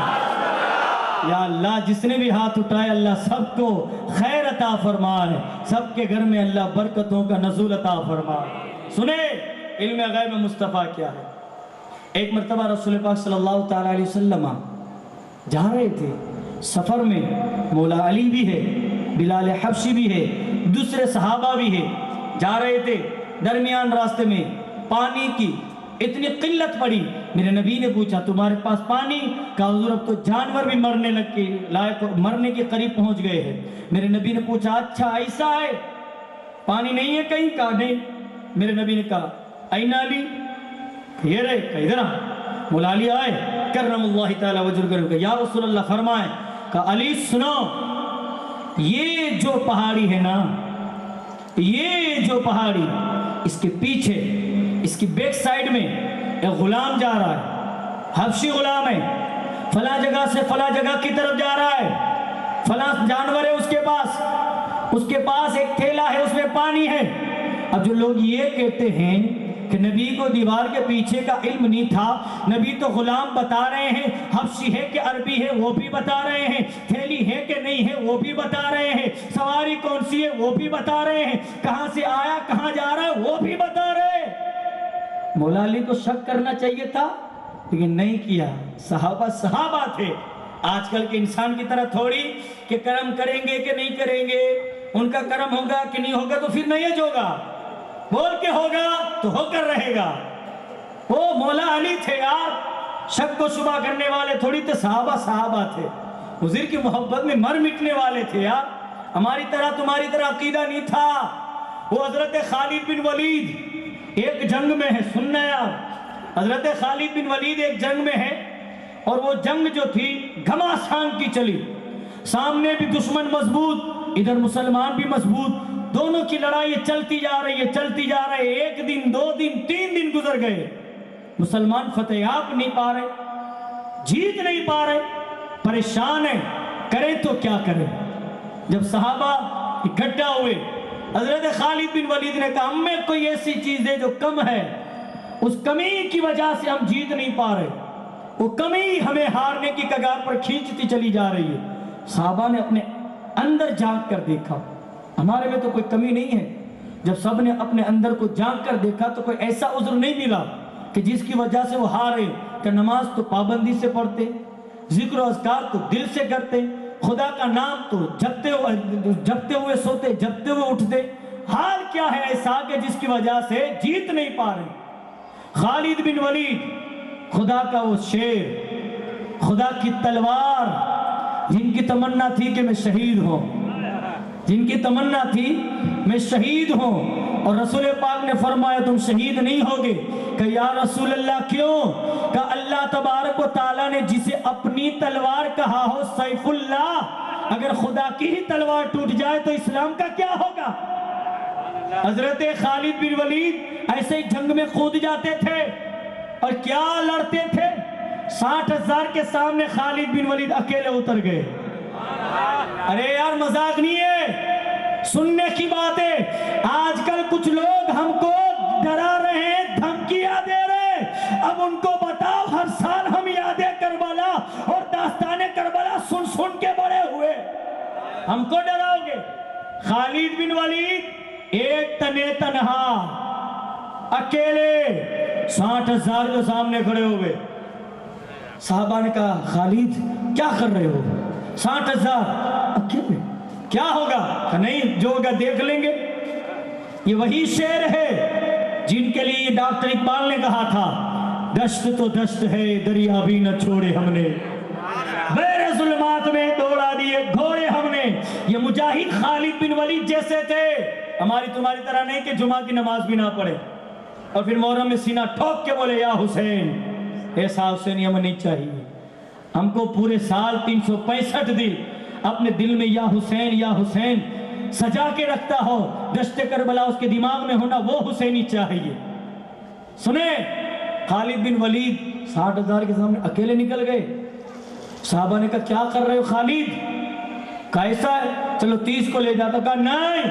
[SPEAKER 2] یا اللہ جس نے بھی ہاتھ اٹھائے اللہ سب کو خیر عطا فرمائے، سب کے گھر میں اللہ برکتوں کا نزول عطا فرمائے۔ سنیں علم غیب مصطفیٰ کیا ہے۔ ایک مرتبہ رسول پاک صلی اللہ تعالیٰ علیہ وسلم جا رہے تھے سفر میں، مولا علی بھی ہے، بلال حبشی بھی ہے، دوسرے صحابہ بھی ہے، جا رہے تھے، درمیان راستے میں پانی کی اتنی قلت پڑی۔ میرے نبی نے پوچھا تمہارے پاس پانی؟ کہا حضور اب تو جانور بھی مرنے لگ کے لائق، مرنے کے قریب پہنچ گئے ہیں۔ میرے نبی نے پوچھا اچھا ایسا ہے، پانی نہیں ہے کہیں؟ کہا نہیں۔ میرے نبی نے کہا این علی، یہ رہے، کہا ادھر آ۔ مولا علی آئے کرم اللہ تعالی وجہ کہ یا رسول اللہ فرمائے کہ علی سنو، یہ جو پہاڑی ہے نا، یہ جو پہاڑی، اس کے پیچھے اس کی بیک سائیڈ میں ایک غلام جا رہا ہے، حبشی غلام ہے، فلاں جگہ سے فلاں جگہ کی طرف جا رہا ہے، فلاں جانور ہے اس کے پاس ایک تھیلا ہے، اس میں پانی ہے۔ اب جو لوگ یہ کہتے ہیں کہ نبی کو دیوار کے پیچھے کا علم نہیں تھا، نبی تو غلام بتا رہے ہیں، حبشی ہے کہ عربی ہے وہ بھی بتا رہے ہیں، تھیلی ہے کہ نہیں ہے وہ بھی بتا رہے ہیں، سواری کون سی ہے وہ بھی بتا رہے ہیں، کہاں سے آیا کہاں جا رہا ہے وہ بھی بتا رہے ہیں۔ مولا علی کو شک کرنا چاہیے تھا لیکن نہیں کیا۔ صحابہ تھے، آج کل کے انسان کی طرح تھوڑی کہ کرم کریں گے کہ نہیں کریں گے، ان کا کرم ہوگا کہ نہیں ہوگا تو پھر نہیں ہوگا، بول کے ہوگا تو ہو کر رہے گا۔ وہ مولا علی تھے یار، شک و شبہ کرنے والے تھوڑی تھے، صحابہ تھے، حضور کی محبت میں مر مٹنے والے تھے یار، ہماری طرح تمہاری طرح عقیدہ نہیں تھا۔ وہ حضرت خالد بن ولید ایک جنگ میں ہے، سننا یار، حضرت خالد بن ولید ایک جنگ میں ہے، اور وہ جنگ جو تھی گھماسان کی چلی، سامنے بھی دشمن مضبوط، ادھر مسلمان بھی مضبوط، دونوں کی لڑائی چلتی جا رہی ہے، ایک دن، 2 دن، 3 دن گزر گئے، مسلمان فتح یاب نہیں پا رہے، جیت نہیں پا رہے، پریشان ہیں، کریں تو کیا کریں۔ جب صحابہ اکٹھا ہوئے، حضرت خالد بن ولید نے کہا ہم میں کوئی ایسی چیز ہے جو کم ہے، اس کمی کی وجہ سے ہم جیت نہیں پا رہے، وہ کمی ہمیں ہارنے کی کگار پر کھینچتی چلی جا رہی ہے۔ صحابہ نے اپنے اندر جھانک کر دیکھا، ہمارے میں تو کوئی کمی نہیں ہے۔ جب سب نے اپنے اندر کو جھانک کر دیکھا تو کوئی ایسا عذر نہیں ملا کہ جس کی وجہ سے وہ ہارے، کہ نماز تو پابندی سے پڑھتے، ذکر و اذکار تو دل سے کرتے، خدا کا نام تو جپتے ہوئے سوتے، جپتے ہوئے اٹھتے، حال کیا ہے ایسا کہ جس کی وجہ سے جیت نہیں پا رہے۔ خالد بن ولید، خدا کا وہ شیر، خدا کی تلوار، جن کی تمنا تھی کہ میں شہید ہوں، جن کی تمنا تھی میں شہید ہوں، اور رسول پاک نے فرمایا تم شہید نہیں ہوگے، کہ یا رسول اللہ کیوں؟ کہ اللہ تبارک و تعالیٰ نے جسے اپنی تلوار کہا ہو سیف اللہ، اگر خدا کی ہی تلوار ٹوٹ جائے تو اسلام کا کیا ہوگا؟ حضرت خالد بن ولید ایسے ہی جنگ میں کود جاتے تھے اور کیا لڑتے تھے، 60,000 کے سامنے خالد بن ولید اکیلے اتر گئے۔ ارے یار مذاق نہیں ہے، سننے کی بات ہے۔ آج کل کچھ لوگ ہم کو ڈرا رہے ہیں، دھمکیاں دے رہے ہیں، اب ان کو بتاؤ ہر سال ہم یادیں کربلا اور داستان کربلا سن سن کے بڑے ہوئے، ہم کو ڈراؤ گے؟ خالد بن ولید ایک تنے تنہا اکیلے 60,000 کے سامنے کھڑے ہوئے۔ صحابہ نے کہا خالد کیا کر رہے ہو؟ 60,000 اکیلے، کیا ہوگا؟ کہ نہیں جو ہوگا دیکھ لیں گے۔ یہ وہی شعر ہے جن کے لیے ڈاکٹر اقبال نے کہا تھا، دشت تو دشت ہے دریا بھی نہ چھوڑے ہم نے، بیر ظلمات میں دوڑا دیے گھوڑے ہم نے۔ یہ مجاہد خالد بن ولید جیسے تھے، ہماری تمہاری طرح نہیں کہ جمعہ کی نماز بھی نہ پڑھے اور پھر محرم میں سینہ ٹھوک کے بولے یا حسین۔ ایسا حسین ہمیں نہیں چاہیے، ہم کو پورے سال 365 دن اپنے دل میں یا حسین سجا کے رکھتا ہو، دشت کربلا اس کے دماغ میں ہونا، وہ حسینی چاہیے۔ سنیں، خالد بن ولید 60,000 کے سامنے اکیلے نکل گئے۔ صحابہ نے کہا کیا کر رہے ہو خالد؟ کیسا ہے؟ چلو 30 کو لے جاتا۔ کہا نہیں،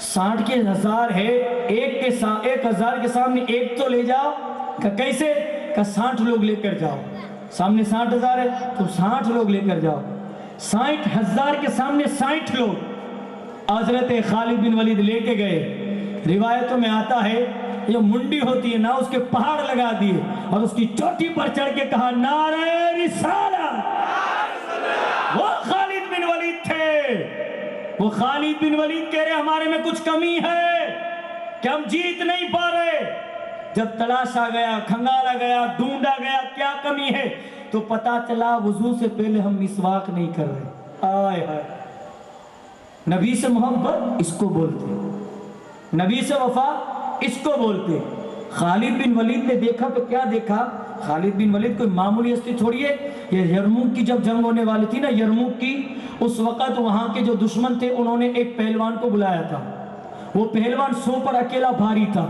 [SPEAKER 2] 60 کے 1000 ہے، 1,000 کے سامنے ایک تو لے جاؤ۔ کہا کیسے؟ کہا 60 لوگ لے کر جاؤ، سامنے 60,000 ہے تو 60 لوگ لے کر جاؤ۔ 60,000 کے سامنے 60 لوگ حضرت خالد بن ولید لے کے گئے۔ روایتوں میں آتا ہے جو منڈی ہوتی ہے نا، اس کے پہاڑ لگا دیے اور اس کی چوٹی پر چڑھ کے کہا نعرہ رسالت۔ وہ خالد بن ولید تھے، وہ خالد بن ولید کہہ رہے ہمارے میں کچھ کمی ہے کہ ہم جیت نہیں پا رہے۔ جب تلاشا گیا، کھنگالا گیا، ڈھونڈا گیا کیا کمی ہے تو پتا چلا وضو سے پہلے ہم مسواک نہیں کر رہے۔ آئے ہائے، نبی سے محبت اس کو بولتے، نبی سے وفا اس کو بولتے۔ خالد بن ولید نے دیکھا تو کیا دیکھا؟
[SPEAKER 3] خالد بن ولید کوئی معمولی ہستی تھوڑی ہے. یہ یرموک کی جب جنگ ہونے والی تھی نا، یرموک کی، اس وقت وہاں کے جو دشمن تھے انہوں نے ایک پہلوان کو بلایا تھا. وہ پہلوان 100 پر اکیلا بھاری تھا.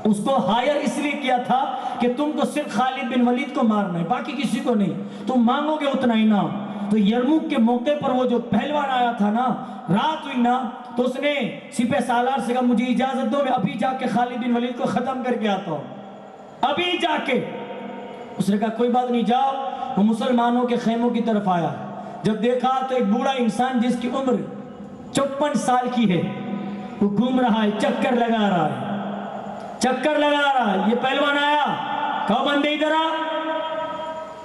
[SPEAKER 3] اس کو ہائر اس لیے کیا تھا کہ تم کو صرف خالد بن ولید کو مارنا ہے، باقی کسی کو نہیں. تم مانگو گے اتنا انعام. تو یرموک کے موقع پر وہ جو پہلوان آیا تھا نا، رات ہوئی نا، تو اس نے سپہ سالار سے کہا مجھے اجازت دو، میں ابھی جا کے خالد بن ولید کو ختم کر کے آتا ہوں. ابھی جا کے. اس نے کہا کوئی بات نہیں، جاؤ. وہ مسلمانوں کے خیموں کی طرف آیا. جب دیکھا تو ایک بوڑھا انسان جس کی عمر 54 سال کی ہے، وہ گھوم رہا ہے، چکر لگا رہا ہے، چکر لگا رہا ہے. یہ پہلوان آیا، کہا بندے ادھر آ.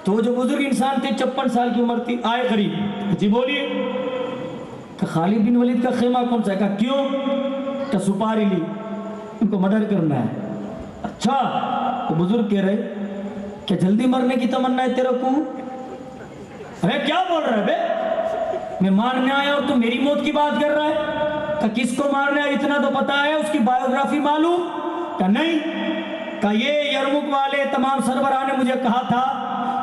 [SPEAKER 3] تو وہ جو بزرگ انسان تھے، 54 سال کی عمر تھی، آئے قریب. جی بولیے. کہ خالد بن ولید کا خیمہ کون سا ہے؟ کہا کیوں؟ کہ سپاری لی، ان کو مدر کرنا ہے. اچھا. تو بزرگ کہہ رہے کہ جلدی مرنے کی تمنا ہے تیرے کو؟ ارے کیا بول رہا ہے بے؟ میں مارنے آیا اور تو میری موت کی بات کر رہا ہے. کہ کس کو مارنے آیا اتنا تو پتا ہے، اس کی بایوگرافی معلوم؟ کہ نہیں. کہ یہ یرموک والے تمام سربراہ نے مجھے کہا تھا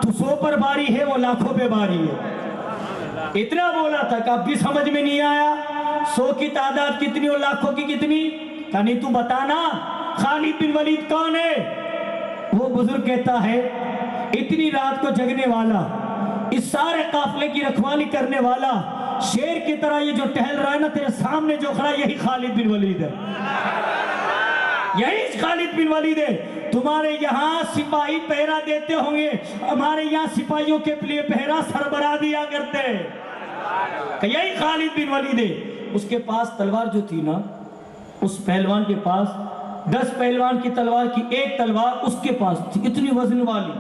[SPEAKER 3] تو 100 پر باری ہے، وہ لاکھوں پہ باری ہے. اتنا بولا تھا کہ اب بھی سمجھ میں نہیں آیا 100 کی تعداد کتنی اور لاکھوں کی کتنی؟ کہ نہیں تو بتانا خالد بن ولید کون ہے؟ وہ بزرگ کہتا ہے اتنی رات کو جگنے والا، اس سارے قافلے کی رکھوالی کرنے والا، شیر کی طرح یہ جو ٹہل رہا ہے نا تیرے سامنے جو کھڑا، یہی خالد بن ولید ہے. یہی خالد بن ولید ہے. تمہارے یہاں سپاہی پہرا دیتے ہوں گے، ہمارے یہاں سپاہیوں کے لیے پہرا سربراہ دیا کرتے ہیں. کہ یہی خالد بن ولید ہے. اس کے پاس تلوار جو تھی نا، اس پہلوان کے پاس 10 پہلوان کی تلوار کی ایک تلوار اس کے پاس تھی، اتنی وزن والی.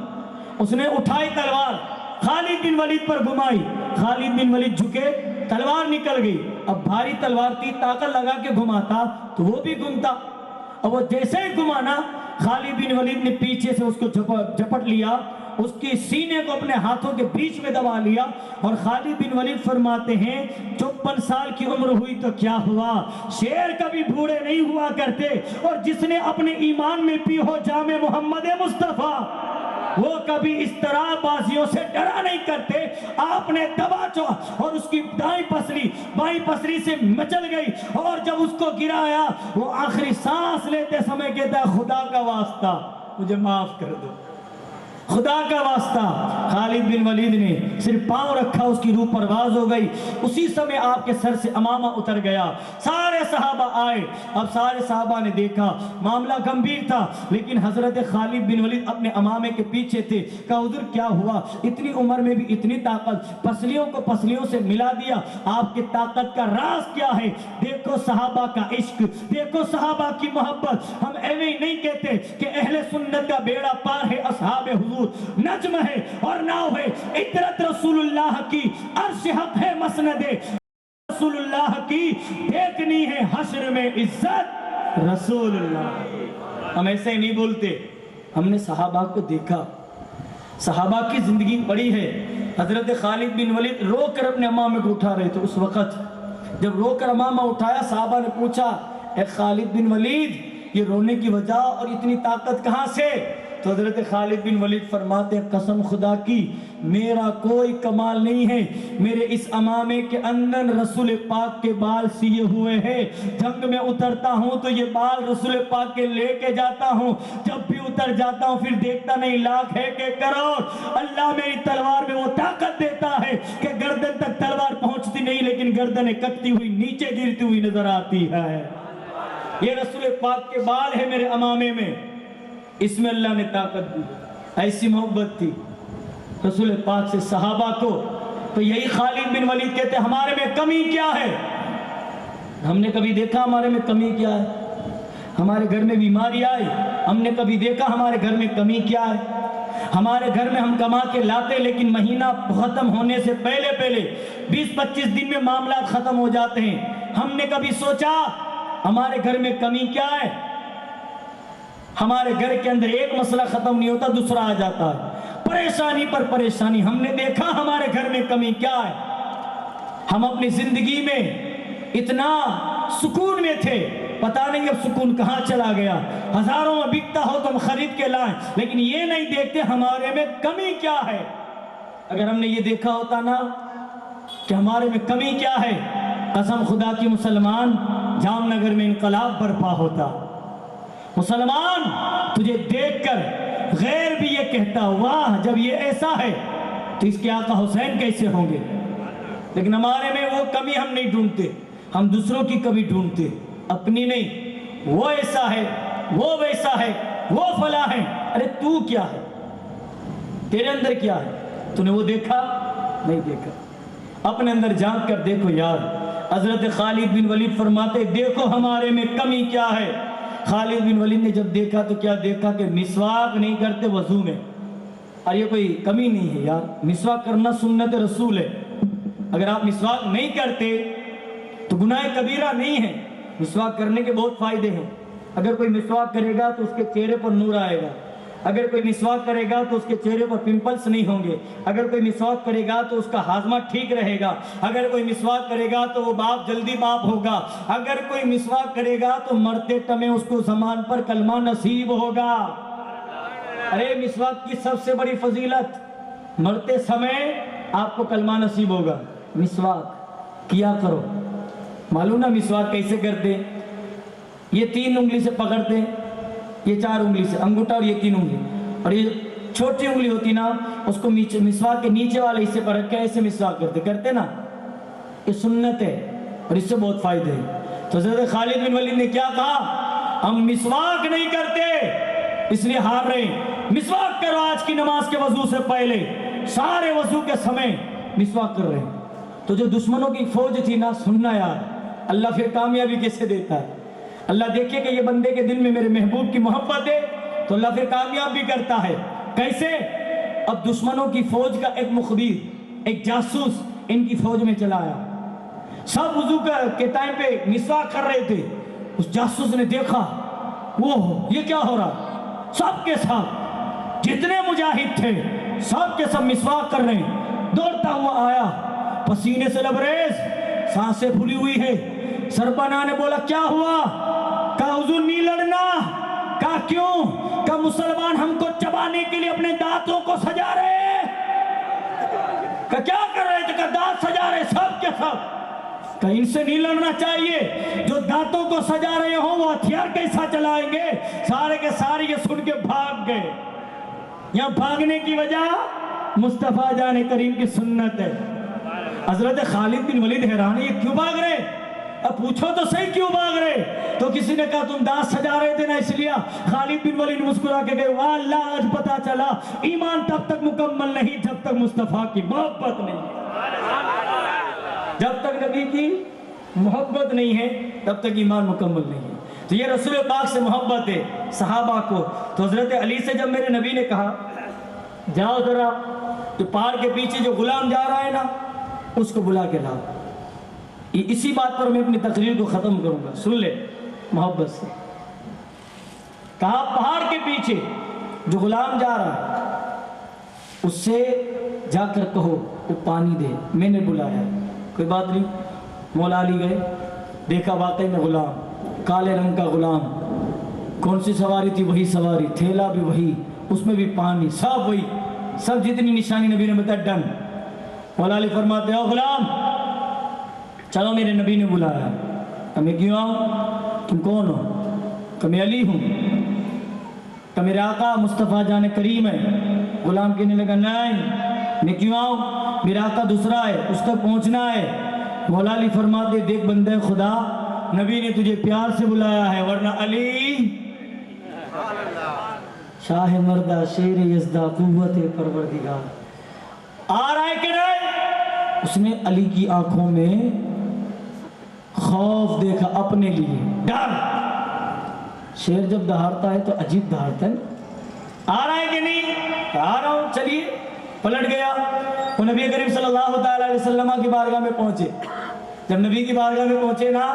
[SPEAKER 3] اس نے اٹھائی تلوار، خالد بن ولید پر گھمائی. خالد بن ولید جھکے، تلوار نکل گئی. اب بھاری تلوار تھی، طاقت لگا کے گھماتا تو وہ بھی گھمتا. اب وہ جیسے ہی گھمانا، خالد بن ولید نے پیچھے سے اس کو جھپٹ لیا، اس کی سینے کو اپنے ہاتھوں کے بیچ میں دبا لیا. اور خالد بن ولید فرماتے ہیں 54 سال کی عمر ہوئی تو کیا ہوا، شیر کبھی بوڑھے نہیں ہوا کرتے. اور جس نے اپنے ایمان میں پی ہو جام محمد مصطفیٰ، وہ کبھی اس طرح بازیوں سے ڈرا نہیں کرتے. آپ نے دبا اور اس کی دائیں پسلی بائیں پسلی سے مچل گئی. اور جب اس کو گرایا، وہ آخری سانس لیتے سمے کہتا ہے خدا کا واسطہ مجھے معاف کر دو، خدا کا واسطہ. خالد بن ولید نے صرف پاؤں رکھا، اس کی روح پرواز ہو گئی. اسی سمے آپ کے سر سے امامہ اتر گیا. سارے صحابہ آئے. اب سارے صحابہ نے دیکھا معاملہ گمبھیر تھا، لیکن حضرت خالد بن ولید اپنے امامے کے پیچھے تھے. کہا حضور کیا ہوا؟ اتنی عمر میں بھی اتنی طاقت، پسلیوں کو پسلیوں سے ملا دیا. آپ کی طاقت کا راز کیا ہے؟ دیکھو صحابہ کا عشق، دیکھو صحابہ کی محبت. ہم ایویں ہی نہیں کہتے کہ اہل سنت کا بیڑا پار ہے اصحاب حضور، نجم ہے اور ناؤ ہے. اطرت رسول اللہ کی، عرش حق ہے مسند، رسول اللہ کی دیکھنی ہے حشر میں عزت رسول اللہ. ہم ایسے نہیں بولتے. ہم نے صحابہ کو دیکھا، صحابہ کی زندگی پڑی ہے. حضرت خالد بن ولید رو کر اپنے امامے کو اٹھا رہے تھے. اس وقت جب رو کر امامہ اٹھایا، صحابہ نے پوچھا اے خالد بن ولید یہ رونے کی وجہ اور اتنی طاقت کہاں سے؟ تو حضرت خالد بن ولید فرماتے ہیں قسم خدا کی میرا کوئی کمال نہیں ہے، میرے اس امامے کے اندر رسول پاک کے بال سیے ہوئے ہیں. جنگ میں اترتا ہوں تو یہ بال رسول پاک کے لے کے جاتا ہوں. جب بھی اتر جاتا ہوں پھر دیکھتا نہیں لاکھ ہے کہ کروڑ. اللہ میری تلوار میں وہ طاقت دیتا ہے کہ گردن تک تلوار پہنچتی نہیں، لیکن گردنیں کٹتی ہوئی نیچے گرتی ہوئی نظر آتی ہے. یہ رسول پاک کے بال ہے میرے امامے میں، اس میں اللہ نے طاقت دی. ایسی محبت تھی رسول پاک سے صحابہ کو. تو یہی خالد بن ولید کہتے ہیں ہمارے میں کمی کیا ہے؟ ہم نے کبھی دیکھا ہمارے میں کمی کیا ہے؟ ہمارے گھر میں بیماری آئی، ہم نے کبھی دیکھا ہمارے گھر میں کمی کیا ہے؟ ہمارے گھر میں ہم کما کے لاتے، لیکن مہینہ ختم ہونے سے پہلے 20-25 دن میں معاملات ختم ہو جاتے ہیں. ہم نے کبھی سوچا ہمارے گھر میں کمی کیا ہے؟ ہمارے گھر کے اندر ایک مسئلہ ختم نہیں ہوتا دوسرا آ جاتا ہے، پریشانی پر پریشانی. ہم نے دیکھا ہمارے گھر میں کمی کیا ہے؟ ہم اپنی زندگی میں اتنا سکون میں تھے پتہ نہیں اب سکون کہاں چلا گیا، ہزاروں میں بکتا ہو تو ہم خرید کے لائیں، لیکن یہ نہیں دیکھتے ہمارے میں کمی کیا ہے۔ اگر ہم نے یہ دیکھا ہوتا نا کہ ہمارے میں کمی کیا ہے، قسم خدا کی مسلمان جام نگر میں انقلاب برپا ہوتا۔ مسلمان تجھے دیکھ کر غیر بھی یہ کہتا واہ جب یہ ایسا ہے تو اس کے آقا حسین کیسے ہوں گے، لیکن ہمارے میں وہ کمی ہم نہیں ڈھونڈتے، ہم دوسروں کی کمی ڈھونڈتے، اپنی نہیں۔ وہ ایسا ہے، وہ ویسا ہے، وہ فلاں ہے، ارے تو کیا ہے، تیرے اندر کیا ہے؟ تو نے وہ دیکھا نہیں دیکھا، اپنے اندر جھانک کر دیکھو یار۔ حضرت خالد بن ولید فرماتے دیکھو ہمارے میں کمی کیا ہے۔ خالد بن ولید نے جب دیکھا تو کیا دیکھا کہ مسواک نہیں کرتے وضو میں، اور یہ کوئی کمی نہیں ہے یار، مسواک کرنا سنت رسول ہے۔ اگر آپ مسواک نہیں کرتے تو گناہ کبیرہ نہیں ہے، مسواک کرنے کے بہت فائدے ہیں۔ اگر کوئی مسواک کرے گا تو اس کے چہرے پر نور آئے گا، اگر کوئی مسواک کرے گا تو اس کے چہرے پر پمپلس نہیں ہوں گے، اگر کوئی مسواک کرے گا تو اس کا ہاضمہ ٹھیک رہے گا، اگر کوئی مسواک کرے گا تو وہ باپ جلدی باپ ہوگا، اگر کوئی مسواک کرے گا تو مرتے ٹمے اس کو زمان پر کلمہ نصیب ہوگا۔ ارے مسواک کی سب سے بڑی فضیلت، مرتے سمے آپ کو کلمہ نصیب ہوگا۔ مسواک کیا کرو۔ معلوم نا مسواک کیسے کرتے؟ یہ 3 انگلی سے پکڑتے، یہ 4 انگلی سے، انگوٹھا اور یہ 3 انگلی، اور یہ چھوٹی انگلی ہوتی نا اس کو مسواک کے نیچے والے حصے پر رکھ کے ایسے مسواک کرتے نا، یہ سنت ہے اور اس سے بہت فائدے ہیں۔ تو حضرت خالد بن ولید نے کیا کہا؟ ہم مسواک نہیں کرتے اس لیے ہار رہے ہیں، مسواک کرو آج کی نماز کے وضو سے پہلے، سارے وضو کے سمے مسواک کر رہے ہیں۔ تو جو دشمنوں کی فوج تھی نا، سننا یار، اللہ پھر کامیابی کیسے دیتا ہے۔ اللہ دیکھے کہ یہ بندے کے دل میں میرے محبوب کی محبت ہے تو اللہ پھر کامیاب بھی کرتا ہے۔ کیسے؟ اب دشمنوں کی فوج کا ایک مخبر، ایک جاسوس ان کی فوج میں چلا آیا، سب وضو کے ٹائم پہ مسواک کر رہے تھے۔ اس جاسوس نے دیکھا وہ یہ کیا ہو رہا، سب کے ساتھ جتنے مجاہد تھے سب کے سب مسواک کر رہے ہیں۔ دوڑتا ہوا آیا، پسینے سے لبریز، سانسیں پھولی ہوئی ہے۔ سرپنا نے بولا کیا ہوا؟ کہا حضور نہیں لڑنا۔ کہا کیوں؟ کہا مسلمان ہم کو چبانے کے لیے اپنے دانتوں کو سجا رہے ہیں۔ کہا کیا کر رہے تھے؟ کہا دانت سجا رہے سب کے سب۔ کہا ان سے نہیں لڑنا چاہیے، جو دانتوں کو سجا رہے ہوں وہ ہتھیار کیسا چلائیں گے؟ سارے کے سارے یہ سن کے بھاگ گئے۔ یہاں بھاگنے کی وجہ مصطفیٰ جان کریم کی سنت ہے۔ حضرت خالد بن ولید حیران ہے، یہ کیوں بھاگ رہے؟ اب پوچھو تو صحیح کیوں بھاگ رہے؟ تو کسی نے کہا تم دانت سجا رہے تھے نا اس لیے۔ خالد بن ولید مسکرا کے گئے، واہ اللہ آج پتا چلا ایمان تب تک مکمل نہیں جب تک مصطفیٰ کی محبت نہیں ہے۔ جب تک نبی کی محبت نہیں ہے تب تک ایمان مکمل نہیں ہے۔ تو یہ رسول پاک سے محبت ہے صحابہ کو۔ تو حضرت علی سے جب میرے نبی نے کہا جاؤ ذرا تو پہاڑ کے پیچھے جو غلام جا رہا ہے نا اس کو بلا کے لاؤ، اسی بات پر میں اپنی تقریر کو ختم کروں گا، سن لے محبت سے۔ کہا پہاڑ کے پیچھے جو غلام جا رہا ہے اس سے جا کر کہو وہ پانی دے، میں نے بلایا۔ کوئی بات نہیں، مولا علی گئے، دیکھا واقعی میں غلام، کالے رنگ کا غلام، کون سی سواری تھی وہی سواری، تھیلا بھی وہی، اس میں بھی پانی، سب وہی، سب جتنی نشانی نبی نے بتایا ڈن۔ مولا علی فرماتے ہو غلام چلو میرے نبی نے بلایا۔ کہ میں کیوں آؤں؟ تم کون ہو؟ کہ میں علی ہوں۔ کہ میرے آقا مصطفیٰ جان کریم ہے۔ غلام کہنے لگا نہیں میں کیوں آؤں، میرا آقا دوسرا ہے، اس تک پہنچنا ہے۔ مولا علی فرماتے دیکھ بندے خدا، نبی نے تجھے پیار سے بلایا ہے، ورنہ علی شاہ مردہ شیر یزدہ قوت پروردگار آ رہا ہے کہ نہیں؟ اس نے علی کی آنکھوں میں خوف دیکھا، اپنے لیے ڈر۔ شیر جب دہاڑتا ہے تو عجیب دہاڑتا ہے، آ رہا ہے کہ نہیں؟ آ رہا ہوں، چلیے۔ پلٹ گیا، وہ نبی کریم صلی اللہ تعالیٰ علیہ وسلم کی بارگاہ میں پہنچے۔ جب نبی کی بارگاہ میں پہنچے نا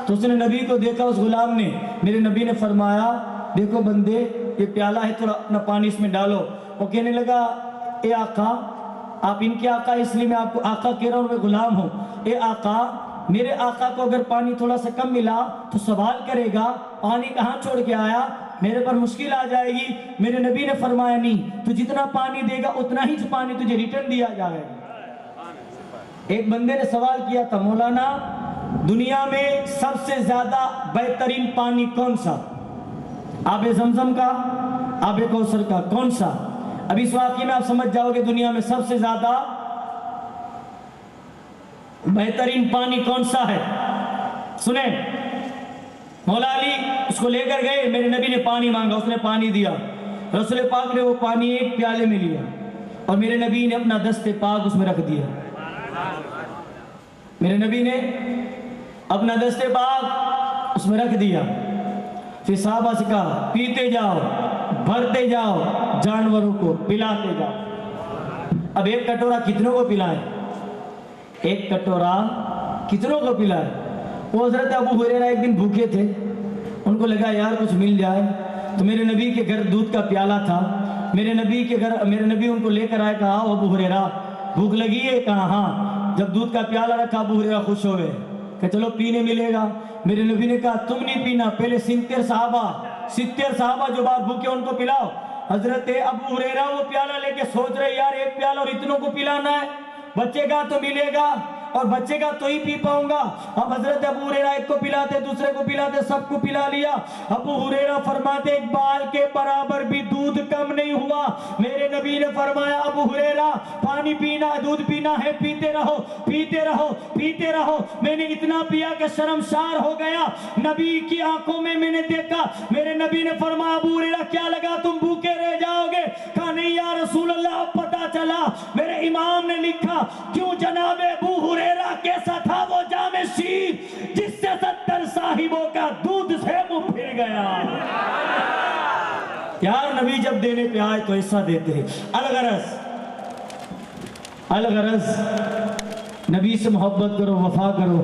[SPEAKER 3] تو اس نے نبی کو دیکھا، اس غلام نے، میرے نبی نے فرمایا دیکھو بندے یہ پیالہ ہے، تھوڑا اپنا پانی اس میں ڈالو۔ وہ کہنے لگا اے آقا، آپ ان کے آقا اس لیے میں آپ کو آقا کہہ رہا ہوں، میں غلام ہوں۔ اے آقا میرے آقا کو اگر پانی تھوڑا سا کم ملا تو سوال کرے گا پانی کہاں چھوڑ کے آیا، میرے پر مشکل آ جائے گی۔ میرے نبی نے فرمایا نہیں، تو جتنا پانی دے گا اتنا ہی پانی تجھے ریٹرن دیا جائے گا۔ ایک بندے نے سوال کیا تھا، مولانا دنیا میں سب سے زیادہ بہترین پانی کون سا؟ آب زمزم کا، آب کوثر کا، کون سا؟ اب اس واقعے میں آپ سمجھ جاؤ گے دنیا میں سب سے زیادہ بہترین پانی کون سا ہے۔ سنیں، مولا علی اس کو لے کر گئے، میرے نبی نے پانی مانگا، اس نے پانی دیا، رسول پاک نے وہ پانی ایک پیالے میں لیا اور میرے نبی نے اپنا دست پاک اس میں رکھ دیا۔ میرے نبی نے اپنا دست پاک اس میں رکھ دیا، پھر صحابہ سے کہا پیتے جاؤ، بھرتے جاؤ، جانوروں کو پلاتے جاؤ۔ اب ایک کٹورا کتنوں کو پلائے؟ ایک کٹورا کتنوں کو پلائے؟ وہ حضرت ابو ہریرہ ایک دن بھوکے تھے، ان کو لگا یار کچھ مل جائے، تو میرے نبی کے گھر دودھ کا پیالہ تھا، میرے نبی ان کو لے کر آئے، کہا ابو ہریرہ بھوک لگی ہے؟ کہا ہاں۔ جب دودھ کا پیالہ رکھا ابو ہریرہ خوش ہو گئے کہ چلو پینے ملے گا۔ میرے نبی نے کہا تم نہیں پینا، پہلے 70 صحابہ جو بات بھوکے ان کو پلاؤ۔ حضرت ابو ہریرہ وہ پیالہ لے کے سوچ رہے یار ایک پیالہ اور اتنوں کو پلانا ہے، بچے گا تو ملے گا اور بچے گا تو ہی پی پاؤں گا۔ اب حضرت ابو ہریرہ ایک کو پلاتے، دوسرے کو پلاتے، سب کو پلا لیا۔ ابو ہریرہ فرماتے ایک بال کے برابر بھی دودھ کم نہیں ہوا۔ میرے نبی نے فرمایا ابو ہریرہ پانی پینا، دودھ پینا ہے، پیتے رہو، پیتے رہو، پیتے رہو۔ میں نے اتنا پیا کہ شرمسار ہو گیا، نبی کی آنکھوں میں نے دیکھا۔ میرے نبی نے فرمایا ابو ہریرہ کیا لگا تم بھوکے رہ جاؤ گے؟ کہا نہیں یا رسول اللہ، اب پتہ چلا میرے امام نے لکھا کیوں جناب ابو ہریرہ کیسا تھا وہ جامع شیر جس سے 70 صاحبوں کا دودھ سے منہ پھر گیا۔ یار نبی جب دینے پہ آئے تو ایسا دیتے ہیں۔ الغرض نبی سے محبت کرو، وفا کرو،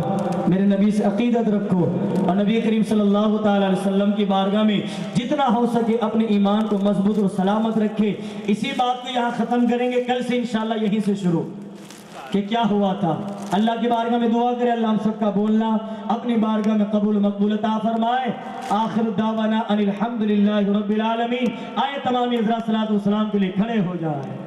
[SPEAKER 3] میرے نبی سے عقیدت رکھو اور نبی کریم صلی اللہ تعالی علیہ وسلم کی بارگاہ میں جتنا ہو سکے اپنے ایمان کو مضبوط اور سلامت رکھے۔ اسی بات کو یہاں ختم کریں گے، کل سے انشاءاللہ یہیں سے شروع کہ کیا ہوا تھا۔ اللہ کی بارگاہ میں دعا کرے اللہ ہم سب کا بولنا اپنی بارگاہ میں قبول مقبول عطا فرمائے۔ آخر دعوانا ان الحمدللہ رب العالمین۔ آئے تمام حضرات صلاۃ و سلام کے لیے کھڑے ہو جائے۔